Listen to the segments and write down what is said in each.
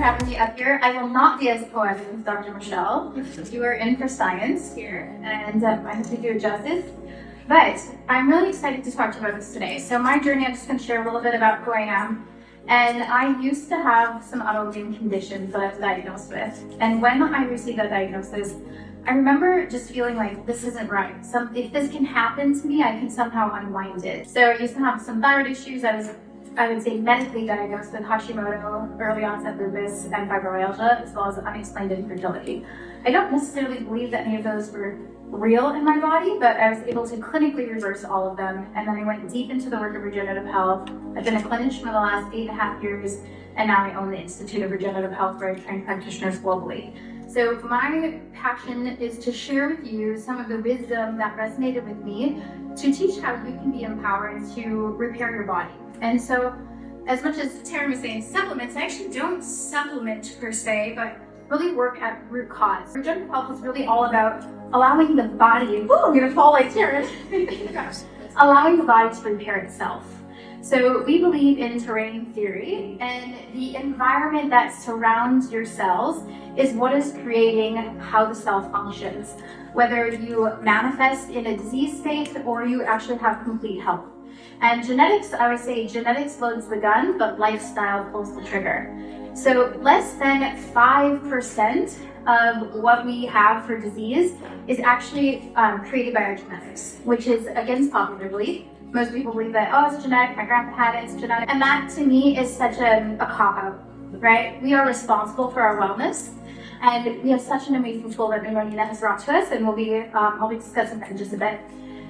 having me up here. I will not be as poetic as Dr. Michelle. You are in for science here, and I hope to do it justice. But I'm really excited to talk to you about this today. So my journey, I'm just going to share a little bit about who I am. And I used to have some autoimmune conditions that I was diagnosed with. And when I received that diagnosis, I remember just feeling like this isn't right. If this can happen to me, I can somehow unwind it. So I used to have some thyroid issues. I would say medically diagnosed with Hashimoto, early onset lupus, and fibromyalgia, as well as unexplained infertility. I don't necessarily believe that any of those were real in my body, but I was able to clinically reverse all of them. And then I went deep into the work of regenerative health. I've been a clinician for the last 8.5 years, and now I own the Institute of Regenerative Health, where I train practitioners globally. So my passion is to share with you some of the wisdom that resonated with me to teach how you can be empowered to repair your body. And so, as much as Taryn was saying supplements, I actually don't supplement per se, but really work at root cause. Regenerative health is really all about allowing the body, I'm gonna fall like Taryn, allowing the body to repair itself. So we believe in terrain theory, and the environment that surrounds your cells is what is creating how the cell functions, whether you manifest in a disease state or you actually have complete health. And genetics, I would say genetics loads the gun, but lifestyle pulls the trigger. So less than 5% of what we have for disease is actually created by our genetics, which is against popular belief. Most people believe that, oh, it's genetic, my grandpa had it, it's genetic. And that to me is such a cop-out, right? We are responsible for our wellness, and we have such an amazing tool that Nina has brought to us, and I'll be discussing that in just a bit.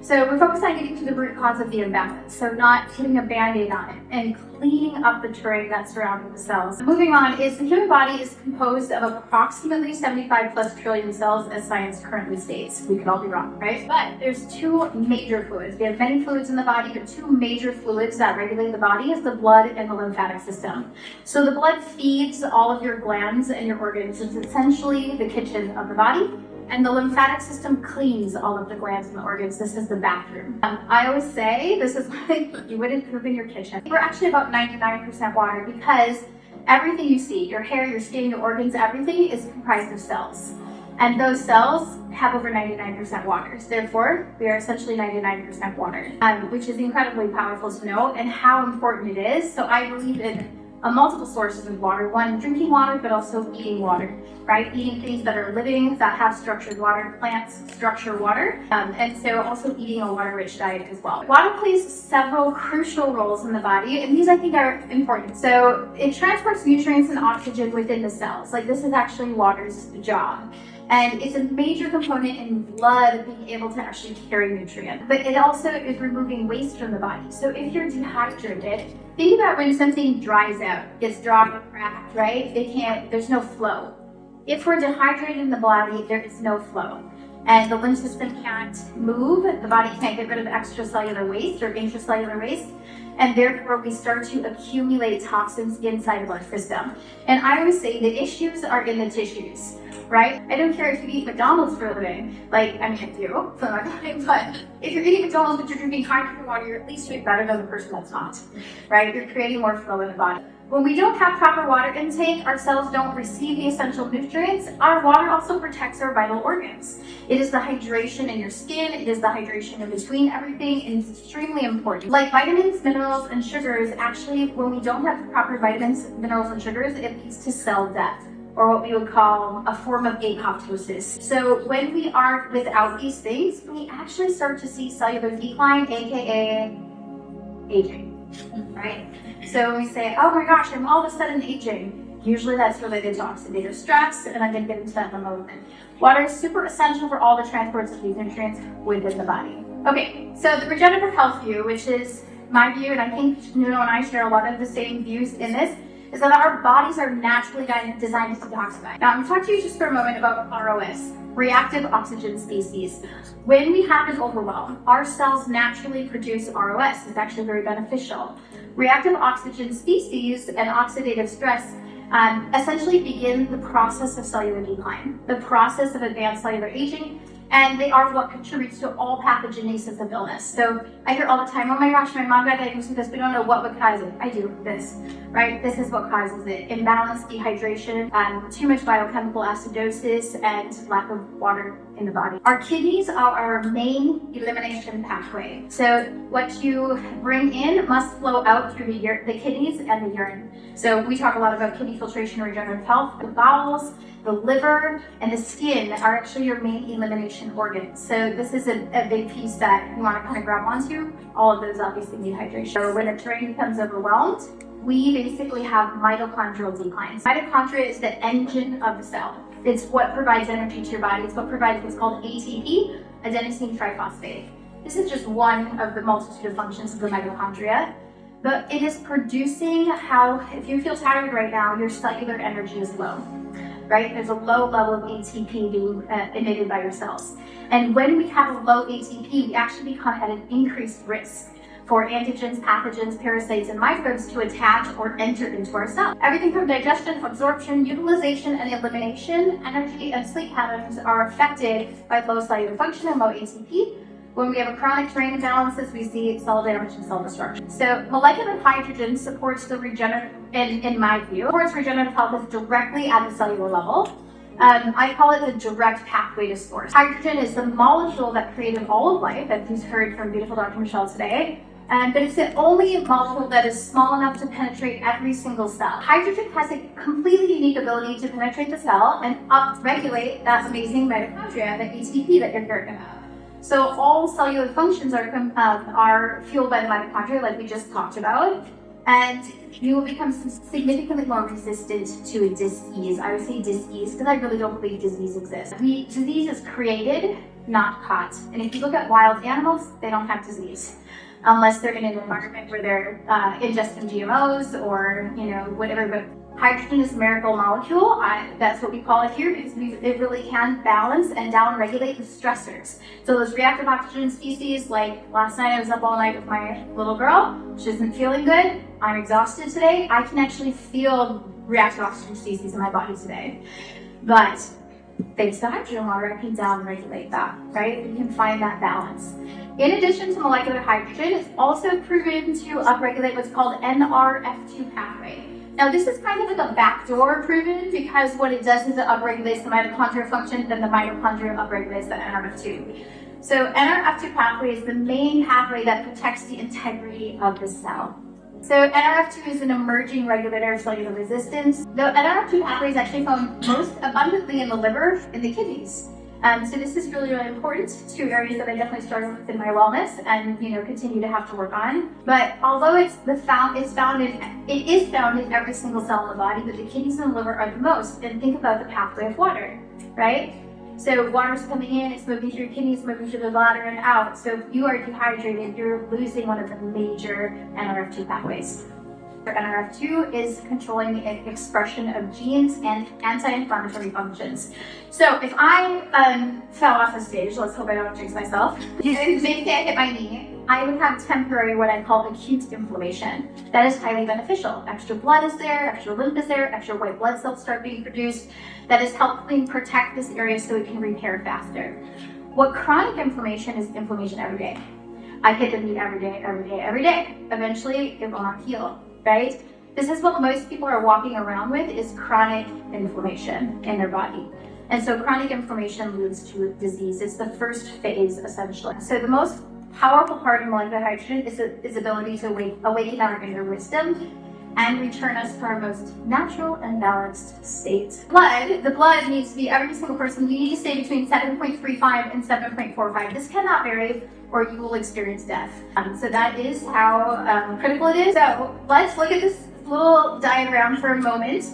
So we're focused on getting to the root cause of the imbalance, so not putting a band-aid on it and cleaning up the terrain that's surrounding the cells. Moving on, is the human body is composed of approximately 75 plus trillion cells, as science currently states. We could all be wrong, right? But there's two major fluids. We have many fluids in the body, but two major fluids that regulate the body is the blood and the lymphatic system. So the blood feeds all of your glands and your organs. It's essentially the kitchen of the body. And the lymphatic system cleans all of the glands and the organs. This is the bathroom. I always say, this is why you wouldn't poop in your kitchen. We're actually about 99% water, because everything you see, your hair, your skin, your organs, everything is comprised of cells. And those cells have over 99% water. Therefore, we are essentially 99% water, which is incredibly powerful to know and how important it is. So I believe in multiple sources of water. One, drinking water, but also eating water, right? Eating things that are living, that have structured water. Plants structure water, and so also eating a water-rich diet as well. Water plays several crucial roles in the body, and these I think are important. So it transports nutrients and oxygen within the cells. Like, this is actually water's job. And it's a major component in blood being able to actually carry nutrients. But it also is removing waste from the body. So if you're dehydrated, think about when something dries out, gets dry or cracked, right? There's no flow. If we're dehydrated in the body, there is no flow. And the lymph system can't move, the body can't get rid of extracellular waste or intracellular waste, and therefore we start to accumulate toxins inside the blood system. And I always say the issues are in the tissues, right? I don't care if you eat McDonald's for a living, I do, but if you're eating McDonald's but you're drinking hydrogen water, you're at least doing better than the person that's not, right? You're creating more flow in the body. When we don't have proper water intake, our cells don't receive the essential nutrients. Our water also protects our vital organs. It is the hydration in your skin, it is the hydration in between everything, and it's extremely important. Like vitamins, minerals, and sugars, actually, when we don't have proper vitamins, minerals, and sugars, it leads to cell death, or what we would call a form of apoptosis. So when we are without these things, we actually start to see cellular decline, aka aging, right? So when we say, oh my gosh, I'm all of a sudden aging, usually that's related to oxidative stress, and I'm going to get into that in a moment. Water is super essential for all the transports of these nutrients within the body. Okay, so the regenerative health view, which is my view, and I think Nuno and I share a lot of the same views in this, is that our bodies are naturally designed to detoxify. Now, I'm going to talk to you just for a moment about ROS, reactive oxygen species. When we have an overwhelm, our cells naturally produce ROS. It's actually very beneficial. Reactive oxygen species and oxidative stress essentially begin the process of cellular decline, the process of advanced cellular aging, And they are what contributes to all pathogenesis of illness. So I hear all the time, oh my gosh, my mom got diagnosed with this, we don't know what would cause it. I do, this, right? This is what causes it. Imbalance, dehydration, too much biochemical acidosis, and lack of water in the body. Our kidneys are our main elimination pathway. So what you bring in must flow out through the kidneys and the urine. So we talk a lot about kidney filtration and regenerative health. The bowels, the liver, and the skin are actually your main elimination organs. So this is a big piece that you want to kind of grab onto. All of those obviously need hydration. So when the terrain becomes overwhelmed, we basically have mitochondrial declines. Mitochondria is the engine of the cell. It's what provides energy to your body. It's what provides what's called ATP, adenosine triphosphate. This is just one of the multitude of functions of the mitochondria. But it is producing if you feel tired right now, your cellular energy is low, right? There's a low level of ATP being emitted by your cells. And when we have a low ATP, we actually become at an increased risk for antigens, pathogens, parasites, and microbes to attach or enter into our cells. Everything from digestion, absorption, utilization, and elimination, energy and sleep patterns are affected by low cellular function and low ATP. When we have a chronic terrain imbalances, we see cell damage and cell destruction. So molecular hydrogen supports the regenerative, in my view, supports regenerative health directly at the cellular level. I call it the direct pathway to source. Hydrogen is the molecule that created all of life, as you've heard from beautiful Dr. Michelle today. But it's the only molecule that is small enough to penetrate every single cell. Hydrogen has a completely unique ability to penetrate the cell and upregulate that amazing mitochondria, the ATP that you're hearing about. So all cellular functions are fueled by the mitochondria, like we just talked about, and you will become significantly more resistant to a disease. I would say disease because I really don't believe disease exists. Disease is created, not caught. And if you look at wild animals, they don't have disease unless they're in an environment where they're ingesting GMOs or whatever. But hydrogen is a miracle molecule. That's what we call it here because it really can balance and down-regulate the stressors. So those reactive oxygen species, like last night I was up all night with my little girl. She isn't feeling good. I'm exhausted today. I can actually feel reactive oxygen species in my body today. But thanks to hydrogen water, I can down-regulate that, right? We can find that balance. In addition to molecular hydrogen, it's also proven to upregulate what's called NRF2 pathway. Now, this is kind of like a backdoor proven because what it does is it upregulates the mitochondrial function, then the mitochondria upregulates the NRF2. So NRF2 pathway is the main pathway that protects the integrity of the cell. So NRF2 is an emerging regulator of cellular resistance. The NRF2 pathway is actually found most abundantly in the liver and the kidneys. So this is really, really important. Two areas that I definitely struggle with in my wellness and continue to have to work on. But although it is found in every single cell in the body, but the kidneys and the liver are the most. And think about the pathway of water, right? So water's coming in, it's moving through your kidneys, moving through the bladder and out. So if you are dehydrated, you're losing one of the major NRF2 pathways. NRF2 is controlling the expression of genes and anti-inflammatory functions. So if I fell off the stage, let's hope I don't jinx myself, and maybe I hit my knee, I would have temporary what I call acute inflammation. That is highly beneficial. Extra blood is there, extra lymph is there, extra white blood cells start being produced. That is helping protect this area so it can repair faster. What chronic inflammation is inflammation every day. I hit the knee every day, every day, every day. Eventually, it will not heal. Right? This is what most people are walking around with is chronic inflammation in their body. And so chronic inflammation leads to disease. It's the first phase, essentially. So the most powerful part of molecular hydrogen is its ability to awaken our inner wisdom and return us to our most natural and balanced state. The blood needs to be, every single person, we need to stay between 7.35 and 7.45. This cannot vary or you will experience death. So that is how critical it is. So let's look at this little diagram for a moment.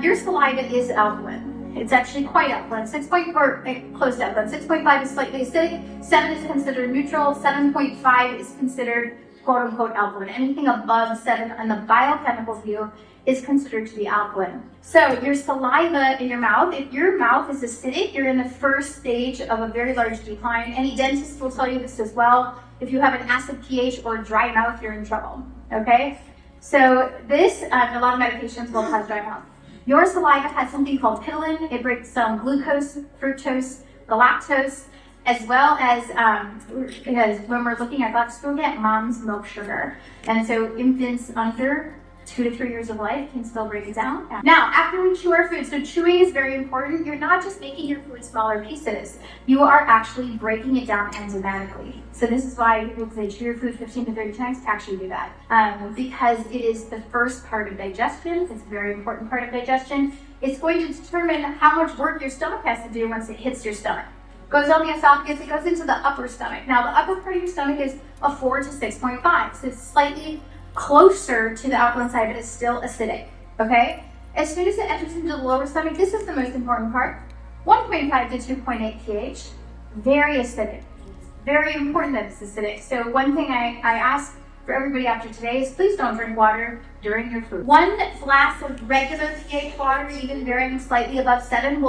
Your saliva is alkaline. It's actually quite alkaline. 6.4, close to alkaline. 6.5 is slightly acidic. 7 is considered neutral. 7.5 is considered quote unquote alkaline. Anything above 7 on the biochemical view is considered to be alkaline. So your saliva in your mouth, if your mouth is acidic, you're in the first stage of a very large decline. Any dentist will tell you this as well. If you have an acid pH or dry mouth, you're in trouble, okay? So this, a lot of medications will cause dry mouth. Your saliva has something called pidolin. It breaks down glucose, fructose, galactose, as well as because when we're looking at black school, get mom's milk sugar. And so infants under 2 to 3 years of life can still break it down. Now, after we chew our food, so chewing is very important. You're not just making your food smaller pieces. You are actually breaking it down enzymatically. So this is why people say chew your food 15 to 30 times to actually do that. Because it is the first part of digestion. It's a very important part of digestion. It's going to determine how much work your stomach has to do once it hits your stomach. Goes down the esophagus, it goes into the upper stomach. Now, the upper part of your stomach is a 4 to 6.5. So it's slightly closer to the alkaline side, but it's still acidic, okay? As soon as it enters into the lower stomach, this is the most important part, 1.5 to 2.8 pH, very acidic. Very important that it's acidic. So one thing I ask for everybody after today is please don't drink water during your food. One glass of regular pH water, even varying slightly above 7,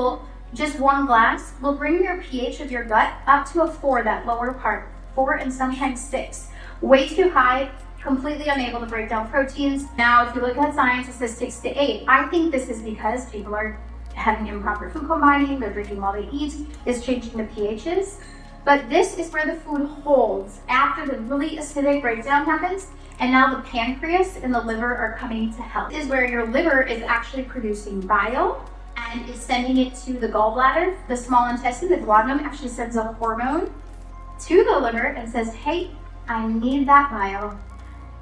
just one glass, will bring your pH of your gut up to a 4, that lower part, 4 and sometimes 6. Way too high, completely unable to break down proteins. Now, if you look at science, it says 6 to 8. I think this is because people are having improper food combining, they're drinking while they eat, is changing the pHs. But this is where the food holds after the really acidic breakdown happens, and now the pancreas and the liver are coming to help. This is where your liver is actually producing bile and is sending it to the gallbladder. The small intestine, the duodenum, actually sends a hormone to the liver and says, hey, I need that bile.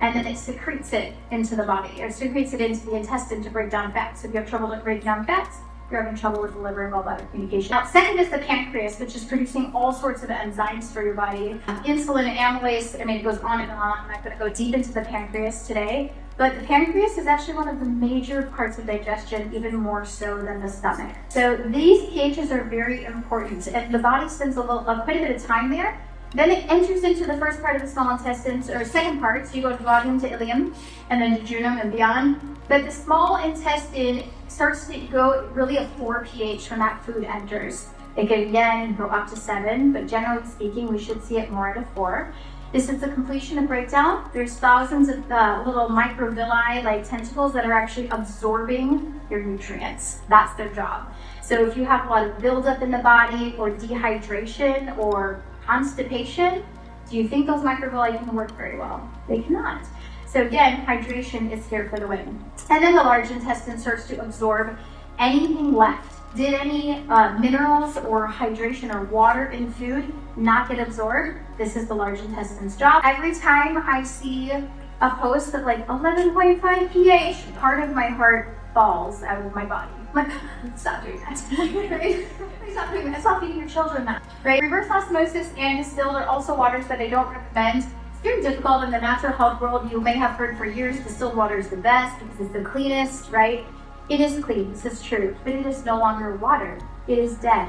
And then it secretes it into the body, or secretes it into the intestine to break down fats. So if you have trouble breaking down fats, you're having trouble with the liver and gallbladder communication. Now, second is the pancreas, which is producing all sorts of enzymes for your body. Insulin and amylase, I mean, it goes on and on. I'm not going to go deep into the pancreas today, but the pancreas is actually one of the major parts of digestion, even more so than the stomach. So these pHs are very important, and the body spends quite a bit of time there. Then it enters into the first part of the small intestines, or second part, so you go to duodenum to ileum, and then jejunum and beyond. But the small intestine starts to go really a 4 pH when that food enters. It can again go up to 7, but generally speaking, we should see it more at a 4. This is the completion of breakdown. There's thousands of little microvilli, like tentacles, that are actually absorbing your nutrients. That's their job. So if you have a lot of buildup in the body, or dehydration, or constipation, do you think those microvilli can work very well? They cannot. So again, hydration is here for the win. And then the large intestine starts to absorb anything left. Did any minerals or hydration or water in food not get absorbed? This is the large intestine's job. Every time I see a post of like 11.5 pH, part of my heart falls out of my body. I'm like, stop doing that. Right? Stop doing that. Stop feeding your children that. Right? Reverse osmosis and distilled are also waters that I don't recommend. It's very difficult in the natural health world. You may have heard for years distilled water is the best because it's the cleanest, right? It is clean, this is true, but it is no longer water. It is dead.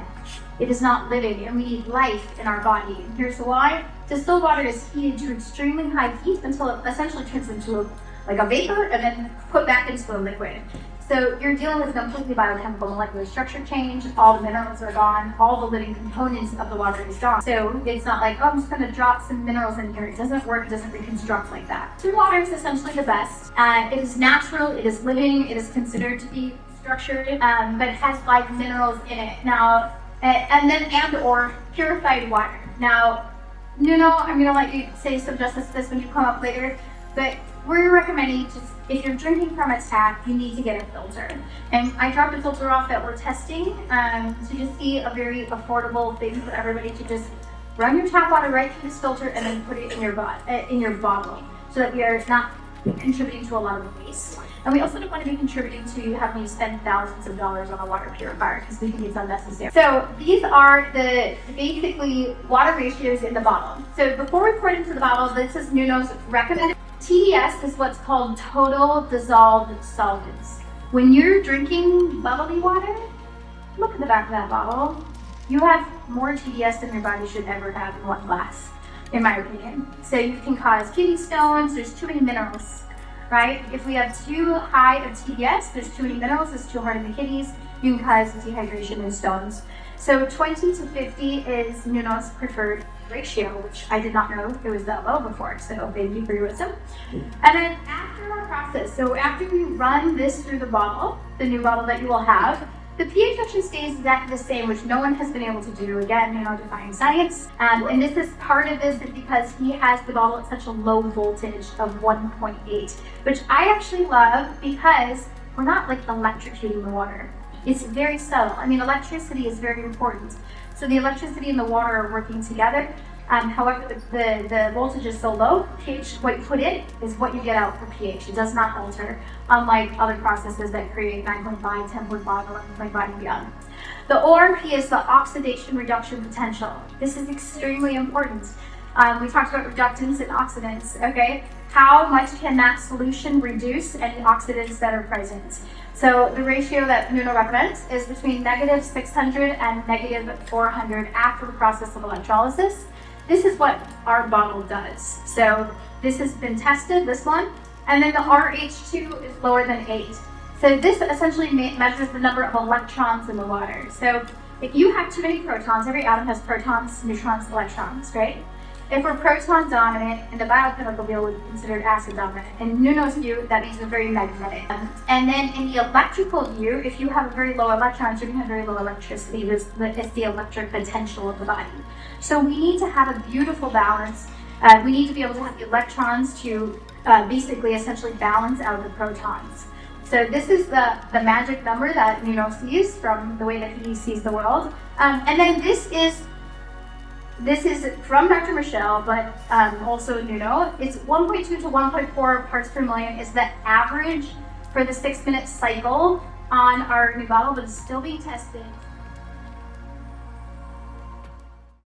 It is not living, and we need life in our body. And here's why. Distilled water is heated to extremely high heat until it essentially turns into a vapor and then put back into a liquid. So you're dealing with a completely biochemical molecular structure change. All the minerals are gone. All the living components of the water is gone. So it's not like, oh, I'm just going to drop some minerals in here. It doesn't work. It doesn't reconstruct like that. So water is essentially the best. It is natural. It is living. It is considered to be structured, but it has like minerals in it. Now, or purified water. Now, Nuno, I'm going to let you say some justice to this when you come up later, but we're recommending just, if you're drinking from a tap, you need to get a filter. And I dropped a filter off that we're testing to just see a very affordable thing for everybody to just run your tap water right through this filter and then put it in your bottle, so that we are not contributing to a lot of waste. And we also don't want to be contributing to having you spend thousands of dollars on a water purifier because we think it's unnecessary. So these are the basically water ratios in the bottle. So before we pour it into the bottle, this is Nuno's recommended. TDS is what's called total dissolved solvents. When you're drinking bubbly water, look at the back of that bottle. You have more TDS than your body should ever have in one glass, in my opinion. So you can cause kidney stones, there's too many minerals, right? If we have too high of TDS, there's too many minerals, it's too hard in the kidneys, you can cause dehydration and stones. So 20 to 50 is Nuno's preferred ratio, which I did not know it was that low before, so thank you for your wisdom. And then after our process, so after we run this through the bottle, the new bottle that you will have, The pH actually stays exactly the same, which no one has been able to do. Again, defying science. And this is part of this is because he has the bottle at such a low voltage of 1.8, which I actually love because we're not like electrocuting the water. It's very subtle. I mean, electricity is very important. So the electricity and the water are working together. However, the voltage is so low, pH, what you put in is what you get out for pH. It does not alter, unlike other processes that create 9.5, 10.5, 11.5 and beyond. The ORP is the oxidation reduction potential. This is extremely important. We talked about reductants and oxidants, okay? How much can that solution reduce any oxidants that are present? So the ratio that Nuno recommends is between -600 and -400 after the process of electrolysis. This is what our bottle does. So this has been tested, this one, and then the RH2 is lower than 8. So this essentially measures the number of electrons in the water. So if you have too many protons, every atom has protons, neutrons, electrons, right? If we're proton dominant, in the biochemical field would be considered acid dominant. In Nuno's view, that means we're very magnetic. And then in the electrical view, if you have very low electrons, you're going to have very low electricity. It's the electric potential of the body. So we need to have a beautiful balance. We need to be able to have the electrons to basically essentially balance out the protons. So this is the magic number that Nuno sees from the way that he sees the world. And then this is from Dr. Michelle, but also Nuno. It's 1.2 to 1.4 parts per million is the average for the 6-minute cycle on our new bottle, but it's still being tested.